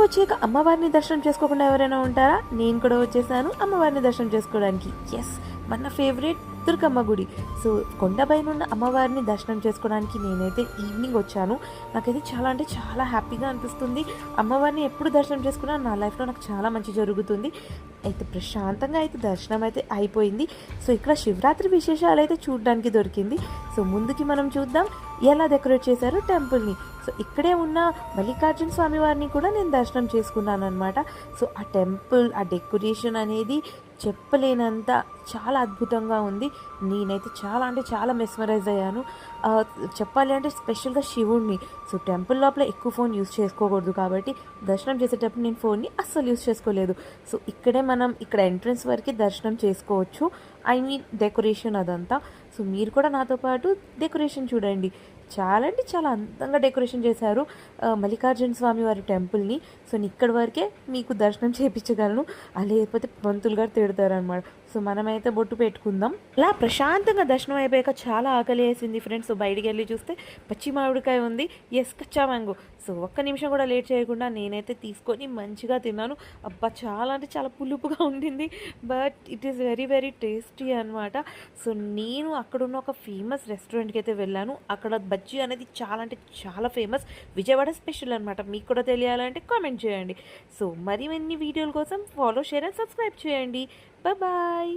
వచ్చాక అమ్మవారిని దర్శనం చేసుకోకుండా ఎవరైనా ఉంటారా? నేను కూడా వచ్చేసాను అమ్మవారిని దర్శనం చేసుకోవడానికి. ఎస్, మన ఫేవరెట్ దుర్గమ్మ గుడి. సో కొండపైన ఉన్న అమ్మవారిని దర్శనం చేసుకోవడానికి నేనైతే ఈవినింగ్ వచ్చాను. నాకైతే చాలా అంటే చాలా హ్యాపీగా అనిపిస్తుంది. అమ్మవారిని ఎప్పుడు దర్శనం చేసుకున్నా నా లైఫ్లో నాకు చాలా మంచి జరుగుతుంది. అయితే ప్రశాంతంగా అయితే దర్శనం అయితే అయిపోయింది. సో ఇక్కడ శివరాత్రి విశేషాలు అయితే చూడడానికి దొరికింది. సో ముందుకి మనం చూద్దాం ఎలా డెకరేట్ చేశారు టెంపుల్ని. సో ఇక్కడే ఉన్న మల్లికార్జున స్వామి వారిని కూడా నేను దర్శనం చేసుకున్నాను అనమాట. సో ఆ టెంపుల్ ఆ డెకరేషన్ అనేది చెప్పలేనంత చాలా అద్భుతంగా ఉంది. నేనైతే చాలా అంటే చాలా మెస్మరైజ్ అయ్యాను. చెప్పాలి అంటే స్పెషల్గా శివుణ్ణి. సో టెంపుల్ లోపల ఎక్కువ ఫోన్ యూస్ చేసుకోకూడదు కాబట్టి దర్శనం చేసేటప్పుడు నేను ఫోన్ని అస్సలు యూస్ చేసుకోలేదు. సో ఇక్కడే మనం ఇక్కడ ఎంట్రన్స్ వరకు దర్శనం చేసుకోవచ్చు. ఐ మీన్ డెకరేషన్ అదంతా. సో మీరు కూడా నాతో పాటు డెకరేషన్ చూడండి. చాలా అంటే చాలా అందంగా డెకరేషన్ చేశారు మల్లికార్జున స్వామి వారి టెంపుల్ని. సో నేను ఇక్కడి వరకే మీకు దర్శనం చేయించగలను, లేకపోతే పంతులు గారు తిడతారనమాట. సో మనమైతే బొట్టు పెట్టుకుందాం. ఇలా ప్రశాంతంగా దర్శనం అయిపోయాక చాలా ఆకలి వేసింది ఫ్రెండ్స్. సో బయటికి వెళ్ళి చూస్తే పచ్చి మామిడికాయ ఉంది. ఎస్, కచ్చా మ్యాంగో. సో ఒక్క నిమిషం కూడా లేట్ చేయకుండా నేనైతే తీసుకొని మంచిగా తిన్నాను. అబ్బా, చాలా అంటే చాలా పులుపుగా ఉండింది, but it is very very tasty అనమాట. సో నేను అక్కడున్న ఒక ఫేమస్ రెస్టారెంట్కి అయితే వెళ్ళాను. అక్కడ బజ్జీ అనేది చాలా అంటే చాలా ఫేమస్, విజయవాడ స్పెషల్ అనమాట. మీకు కూడా తెలియాలంటే కామెంట్ చేయండి. సో మరిన్ని వీడియోల కోసం ఫాలో, షేర్ అండ్ సబ్స్క్రైబ్ చేయండి. బాయ్.